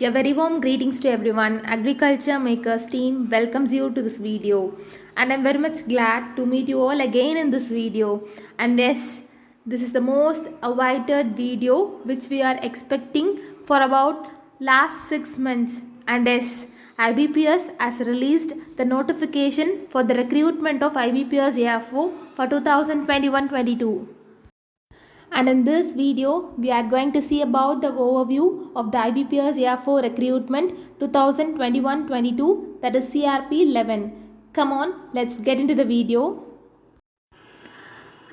A very warm greetings to everyone. Agriculture Makers team welcomes you to this video, and I'm very much glad to meet you all again in this video. And yes, this is the most awaited video which we are expecting for about last 6 months. And yes, IBPS has released the notification for the recruitment of IBPS AFO for 2021-22. And in this video, we are going to see about the overview of the IBPS AFO recruitment 2021-22, that is CRP 11. Come on, let's get into the video.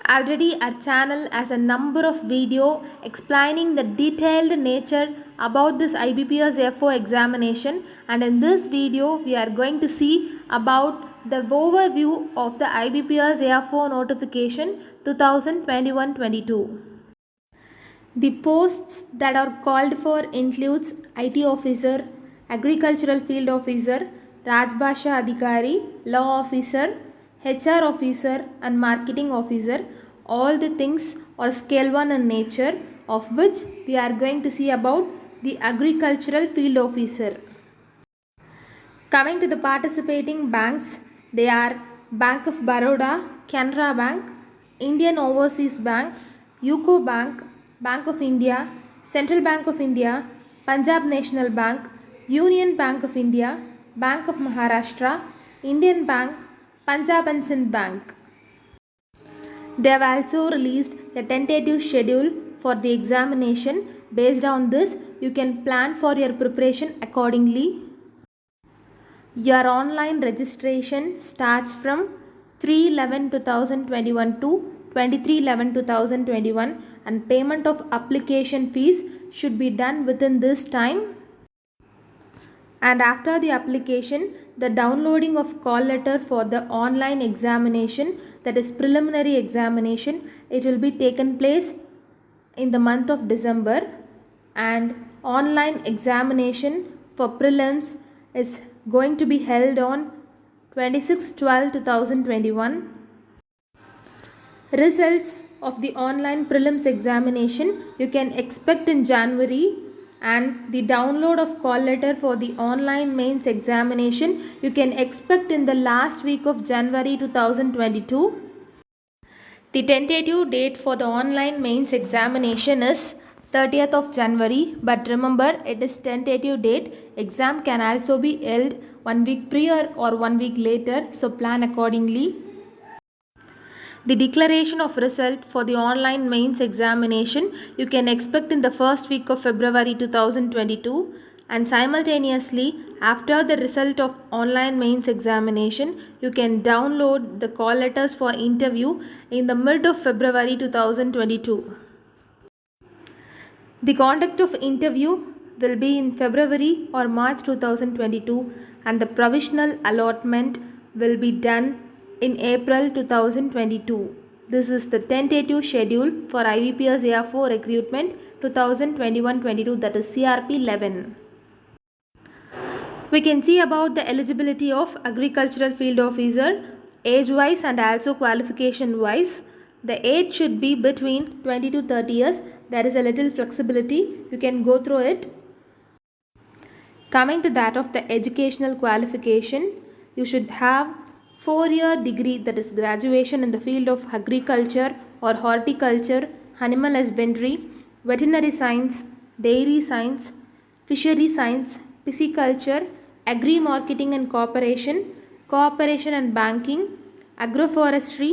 Already our channel has a number of video explaining the detailed nature about this IBPS AFO examination, and in this video we are going to see about the overview of the IBPS AFO notification 2021-22. The posts that are called for includes IT officer, agricultural field officer, Rajbhasha Adhikari, law officer, HR officer and marketing officer. All the things are scale 1 in nature, of which we are going to see about the agricultural field officer. Coming to the participating banks, they are Bank of Baroda, Canara Bank, Indian Overseas Bank, UCO Bank, Bank of India, Central Bank of India, Punjab National Bank, Union Bank of India, Bank of Maharashtra, Indian Bank, Punjab and Sindh Bank. They have also released a tentative schedule for the examination. Based on this, you can plan for your preparation accordingly. Your online registration starts from 3/11/2021 to 23/11/2021, and payment of application fees should be done within this time. And after the application, the downloading of call letter for the online examination, that is preliminary examination, it will be taken place in the month of December, and online examination for prelims is going to be held on 26/12/2021. Results of the online prelims examination you can expect in January, and the download of call letter for the online mains examination you can expect in the last week of January 2022. The tentative date for the online mains examination is 30th of January, but remember, it is tentative date. Exam can also be held 1 week prior or 1 week later, so plan accordingly. The declaration of result for the online mains examination you can expect in the first week of February 2022, and simultaneously after the result of online mains examination you can download the call letters for interview in the mid of February 2022. The conduct of interview will be in February or March 2022, and the provisional allotment will be done in April 2022. This is the tentative schedule for IBPS AFO recruitment 2021-22, that is CRP 11. We can see about the eligibility of agricultural field officer age wise and also qualification wise. The age should be between 20 to 30 years. There is a little flexibility, you can go through it. Coming to that of the educational qualification, you should have 4-year degree, that is graduation in the field of agriculture or horticulture, animal husbandry, veterinary science, dairy science, fishery science, pisciculture, agri marketing and cooperation, cooperation and banking, agroforestry,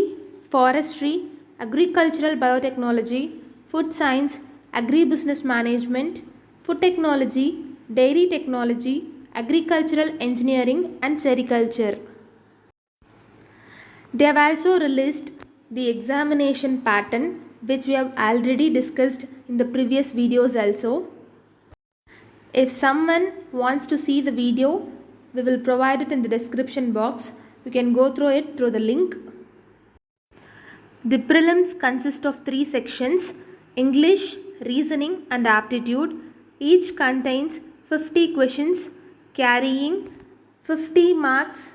forestry, agricultural biotechnology, food science, agribusiness management, food technology, dairy technology, agricultural engineering and sericulture. They have also released the examination pattern, which we have already discussed in the previous videos also. If someone wants to see the video, we will provide it in the description box. You can go through it through the link. The prelims consist of 3 sections: English, reasoning and aptitude. Each contains 50 questions carrying 50 marks.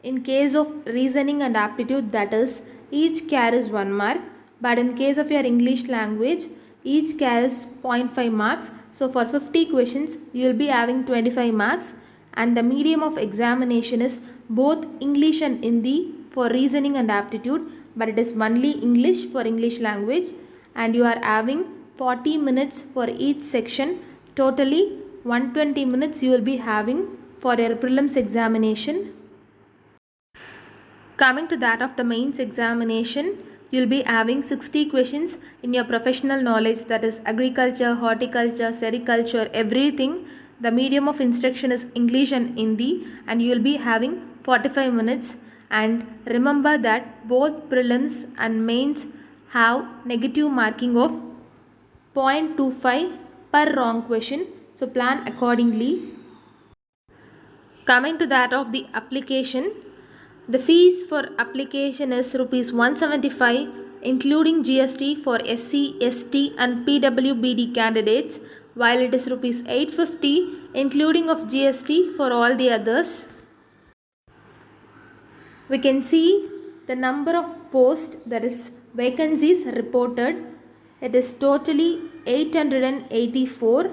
In case of reasoning and aptitude, that is, each carries 1 mark, but in case of your English language, each carries 0.5 marks. So for 50 questions, you will be having 25 marks, and the medium of examination is both English and Hindi for reasoning and aptitude, but it is only English for English language, and you are having 40 minutes for each section. Totally 120 minutes you will be having for your prelims examination. Coming to that of the mains examination, you will be having 60 questions in your professional knowledge, that is agriculture, horticulture, sericulture, everything. The medium of instruction is English and Hindi, and you will be having 45 minutes. And remember that both prelims and mains have negative marking of 0.25 per wrong question. So plan accordingly. Coming to that of the application, the fees for application is rupees 175 including GST for SC, ST and PWBD candidates, while it is rupees 850 including of GST for all the others. We can see the number of posts, that is vacancies reported. It is totally 884.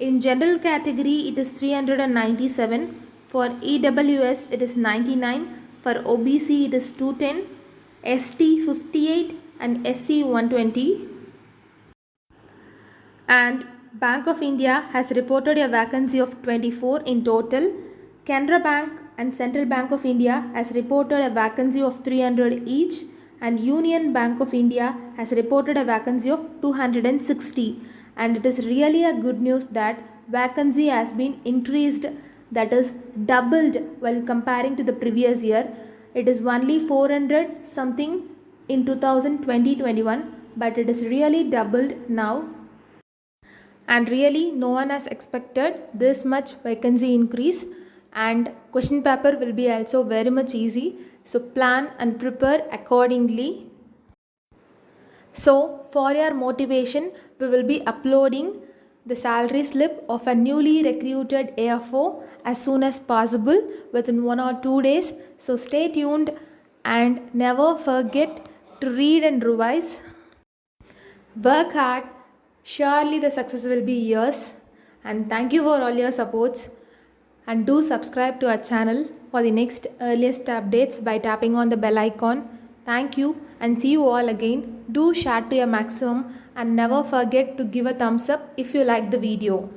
In general category it is 397. For EWS it is 99. For OBC it is 210, ST 58 and SC 120. And Bank of India has reported a vacancy of 24 in total. Canara Bank and Central Bank of India has reported a vacancy of 300 each, and Union Bank of India has reported a vacancy of 260. And it is really a good news that vacancy has been increased, that is doubled while comparing to the previous year. It is only 400 something in 2020-21, but it is really doubled now. And really no one has expected this much vacancy increase, and question paper will be also very much easy. So plan and prepare accordingly. So for your motivation, we will be uploading the salary slip of a newly recruited AFO as soon as possible within 1 or 2 days. So stay tuned and never forget to read and revise. Work hard, surely the success will be yours. And thank you for all your supports, and do subscribe to our channel for the next earliest updates by tapping on the bell icon. Thank you and see you all again. Do share to your maximum and never forget to give a thumbs up if you like the video.